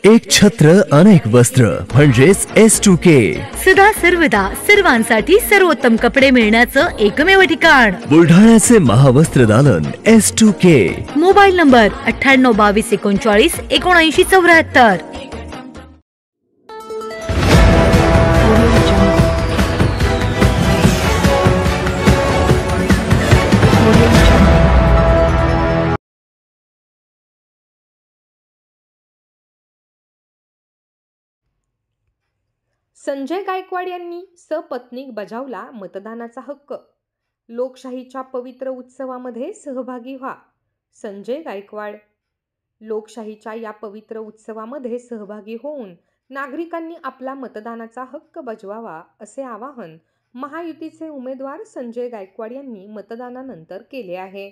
एक छत्र अनेक वस्त्र म्हणजेच S2K। सदा सर्वदा सर्वांसाठी सर्वोत्तम कपडे मिळण्याचं एकमेव ठिकाण बुलढाण्याचे महावस्त्र दालन S2K। Mobile number 9822397974। Sanjay Gaikwad यांनी सपत्नीक बजावला मतदानाचा हक्क। लोकशाहीच्या पवित्र उत्सवामध्ये सहभागी व्हा। संजय गायकवाड। लोकशाहीच्या या पवित्र उत्सवामध्ये सहभागी होऊन नागरिकांनी आपला मतदानाचा हक्क बजवावा असे आवाहन महायुतीचे उमेदवार संजय गायकवाड यांनी मतदानानंतर केले आहे।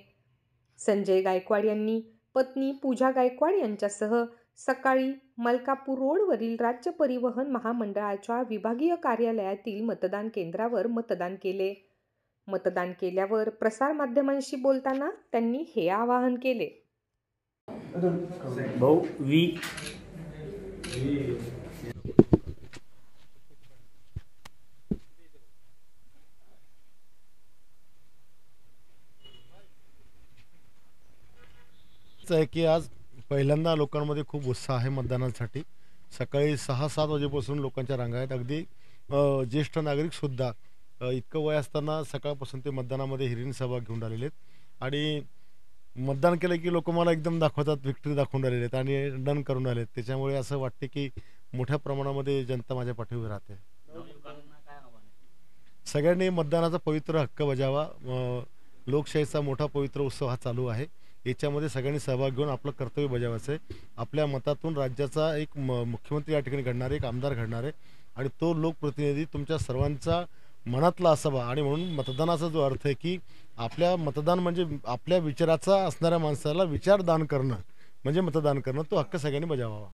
संजय गायकवाड यांनी पत्नी पूजा गायकवाड यांच्यासह सकाळी मलकापूर रोडवरील राज्य परिवहन महामंडळाच्या विभागीय कार्यालयातील मतदान केंद्रावर मतदान केले। मतदान केल्यावर प्रसार माध्यमांशी बोलताना त्यांनी हे आवाहन केले। की आज पहिल्यांदा लोकांमध्ये खूप उत्साह आहे मतदानासाठी। सकाळी 6-7 वाजेपासून लोकांच्या रांगा आहेत। अगदी ज्येष्ठ नागरिक सुद्धा इतकं वय असताना सकाळपासून ते मतदानामध्ये हिरीन सहभाग घेऊन आलेले आहेत आणि मतदान केलं की लोक मला एकदम दाखवतात, विक्ट्री दाखवून राहिलेले आहेत आणि डन करून आलेत। त्याच्यामुळे असं वाटते की मोठ्या प्रमाणामध्ये जनता माझ्या पाठीवर राहते। सगळ्यांनी मतदानाचा पवित्र हक्क बजावा। लोकशाहीचा मोठा पवित्र उत्सव हा चालू आहे। याच्यामध्ये सगळ्यांनी सहभाग घेऊन आपलं कर्तव्य बजावायचं आहे। आपल्या मतातून राज्याचा एक मुख्यमंत्री या ठिकाणी घडणार आहे, एक आमदार घडणार आहे आणि तो लोकप्रतिनिधी तुमच्या सर्वांचा मनातला असावा। आणि म्हणून मतदानाचा जो अर्थ आहे की आपल्या मतदान म्हणजे आपल्या विचाराचा असणाऱ्या माणसाला विचारदान करणं म्हणजे मतदान करणं। तो हक्क सगळ्यांनी बजावावा।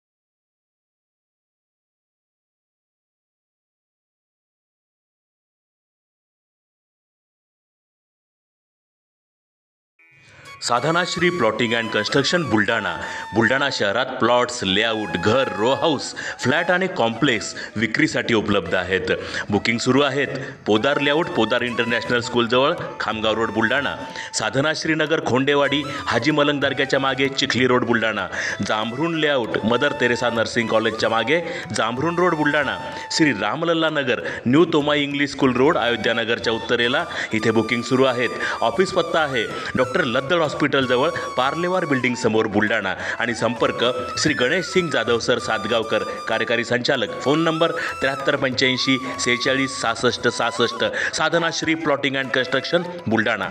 Sadhanashri plotting and construction Buldhana. Buldhana शहरात प्लॉट्स, लेआउट, घर, रो हाऊस, फ्लॅट आणि कॉम्प्लेक्स विक्रीसाठी उपलब्ध आहेत। बुकिंग सुरू आहेत। पोदार लेआउट, पोदार इंटरनॅशनल स्कूलजवळ, खामगाव रोड बुलढाणा। साधनाश्री नगर, खोंडेवाडी, हाजी मलंग दर्ग्याच्या मागे, Chikhli road Buldhana. Jambhrun layout, Mother Teresa nursing कॉलेजच्या मागे, Jambhrun road Buldhana. Shri Ramlalla Nagar, new Tomai English school road, अयोध्यानगरच्या उत्तरेला, इथे बुकिंग सुरू आहेत। ऑफिस पत्ता आहे डॉक्टर लद्दड हॉस्पिटल जवळ, पार्लेवार बिल्डिंग समोर बुलढाणा। आणि संपर्क श्री गणेश सिंग जाधव सर सातगावकर, कार्यकारी संचालक। Phone number 7385 46 66 66। Sadhanashri plotting and construction Buldhana.